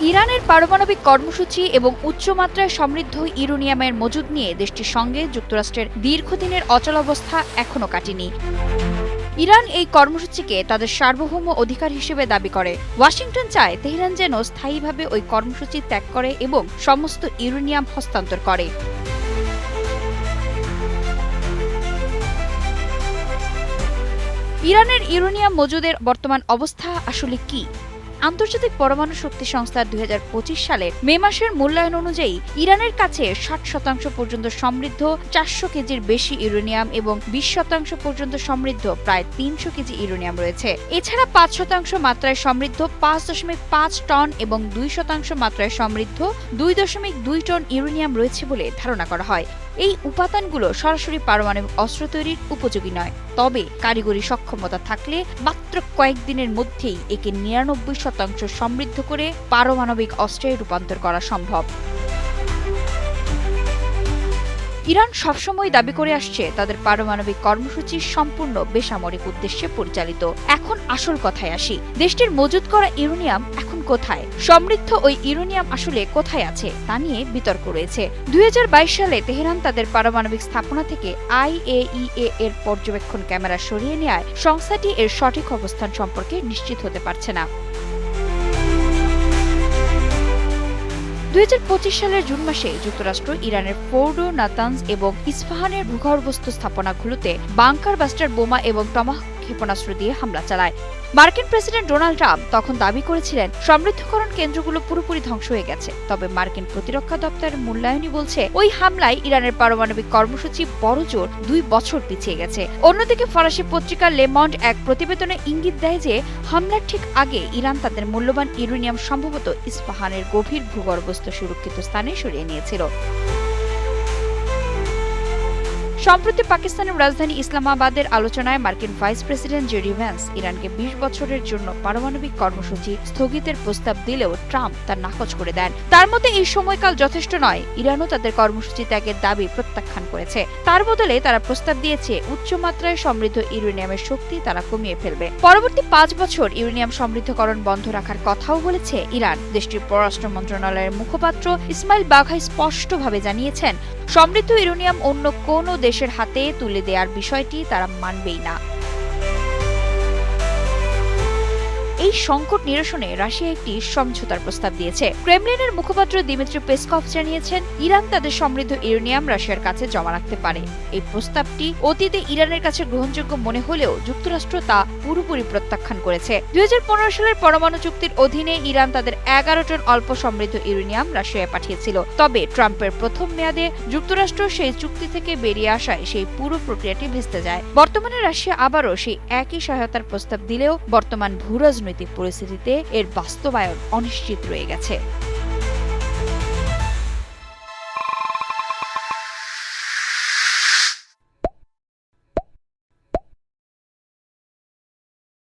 ইরানের পারমাণবিক কর্মসূচি এবং উচ্চমাত্রায় সমৃদ্ধ ইউরেনিয়ামের মজুদ নিয়ে দেশটির সঙ্গে যুক্তরাষ্ট্রের দীর্ঘদিনের অচলাবস্থা এখনো কাটেনি। ইরান এই কর্মসূচিকে তাদের সার্বভৌম অধিকার হিসেবে দাবি করে। ওয়াশিংটন চায় তেহরান যেন স্থায়ীভাবে ওই কর্মসূচি ত্যাগ করে এবং সমস্ত ইউরেনিয়াম হস্তান্তর করে। ইরানের ইউরেনিয়াম মজুদের বর্তমান অবস্থা আসলে কি? আন্তর্জাতিক পরমাণু শক্তি সংস্থার ২০২৫ সালের মে মাসের মূল্যায়ন অনুযায়ী ইরানের কাছে ৬০% পর্যন্ত সমৃদ্ধ ৪০০ কেজির বেশি ইউরেনিয়াম এবং ২০% পর্যন্ত সমৃদ্ধ প্রায় ৩০০ কেজি ইউরেনিয়াম রয়েছে। এছাড়া ৫% মাত্রায় সমৃদ্ধ ৫.৫ টন এবং ২% মাত্রায় সমৃদ্ধ ২.২ টন ইউরেনিয়াম রয়েছে বলে ধারণা করা হয়। এই উপাদানগুলো সরাসরি পারমাণবিক অস্ত্র তৈরির উপযোগী নয়, তবে কারিগরি সক্ষমতা থাকলে মাত্র কয়েকদিনের মধ্যেই একে ৯৯% সমৃদ্ধ করে পারমাণবিক অস্ত্রে রূপান্তর করা সম্ভব। ইরান সবসময় দাবি করে আসছে তাদের পারমাণবিক কর্মসূচি সম্পূর্ণ বেসামরিক উদ্দেশ্যে পরিচালিত। এখন আসল কথায় আসি, দেশটির মজুত করা ইউরেনিয়াম এখন কোথায়? সমৃদ্ধ ওই ইউরেনিয়াম আসলে কোথায় আছে তা নিয়ে বিতর্ক রয়েছে। ২০২২ সালে তেহরান তাদের পারমাণবিক স্থাপনা থেকে IAEA এর পর্যবেক্ষণ ক্যামেরা সরিয়ে নেয় সংস্থাটি এর সঠিক অবস্থান সম্পর্কে নিশ্চিত হতে পারছে না। ২০২৫ সালের জুন মাসে যুক্তরাষ্ট্র ইরানের ফোর্ডো, নাতানজ এবং ইস্পাহানের ভূগর্ভস্থ স্থাপনাগুলোতে বাংকার বাস্টার বোমা এবং টমাহক ক্ষেপণাস্ত্র দিয়ে হামলা চালায়। মার্কিন প্রেসিডেন্ট ডোনাল্ড ট্রাম্প তখন দাবি করেছিলেন সমৃদ্ধকরণ কেন্দ্রগুলো পুরোপুরি ধ্বংস হয়ে গেছে। তবে মার্কিন প্রতিরক্ষা দপ্তরের মূল্যায়নই বলছে ওই হামলায় ইরানের পারমাণবিক কর্মসূচি বড়জোর ২ বছর পিছিয়ে গেছে। অন্যদিকে ফরাসি পত্রিকা লে মন্ড এক প্রতিবেদনে ইঙ্গিত দেয় যে হামলার ঠিক আগে ইরান তাদের মূল্যবান ইউরেনিয়াম সম্ভবত ইস্পাহানের গভীর ভূগর্ভস্থ সুরক্ষিত স্থানে সরিয়ে নিয়েছিল। সম্প্রতি পাকিস্তানের রাজধানী ইসলামাবাদের আলোচনায় মার্কিন ভাইস প্রেসিডেন্ট জেডি ভ্যান্স ইরানকে ২০ বছরের জন্য পারমাণবিক কর্মসূচি স্থগিতের প্রস্তাব দিলেও ট্রাম্প তা নাকচ করে দেন। তার মতে এই সময়কাল যথেষ্ট নয়। ইরানও তাদের কর্মসূচি ত্যাগের দাবি প্রত্যাখ্যান করেছে। তার বদলে তারা প্রস্তাব দিয়েছে উচ্চমাত্রায় সমৃদ্ধ ইউরেনিয়ামের শক্তি তারা কমিয়ে ফেলবে। পরবর্তী ৫ বছর ইউরেনিয়াম সমৃদ্ধকরণ বন্ধ রাখার কথাও বলেছে ইরান। দেশটির পররাষ্ট্র মন্ত্রণালয়ের মুখপাত্র ইসমাইল বাঘাই স্পষ্টভাবে জানিয়েছেন, সমৃদ্ধ ইউরেনিয়াম অন্য কোনো দেশের হাতে তুলে দেওয়ার বিষয়টি তারা মানবেই না। এই সংকট নিরসনে রাশিয়া একটি সমঝোতার প্রস্তাব দিয়েছে। ক্রেমলিনের মুখপাত্র দিমিত্রি পেসকভ জানিয়েছেন, ইরান তাদের সমৃদ্ধ ইউরেনিয়াম রাশিয়ার কাছে জমা রাখতে পারে। এই প্রস্তাবটি অতীতে ইরানের কাছে গ্রহণযোগ্য মনে হলেও যুক্তরাষ্ট্র তা পুরোপুরি প্রত্যাখ্যান করেছে। ২০১৫ সালের পরমাণু চুক্তির অধীনে ইরান তাদের ১১ টন অল্প সমৃদ্ধ ইউরেনিয়াম রাশিয়ায় পাঠিয়েছিল। তবে ট্রাম্পের প্রথম মেয়াদে যুক্তরাষ্ট্র সেই চুক্তি থেকে বেরিয়ে আসায় সেই পুরো প্রক্রিয়াটি ভেস্তে যায়। বর্তমানে রাশিয়া আবারও সেই একই সহায়তার প্রস্তাব দিলেও বর্তমান ভূরাজনৈতিক পরিস্থিতিতে এর বাস্তবায়ন অনিশ্চিত রয়ে গেছে।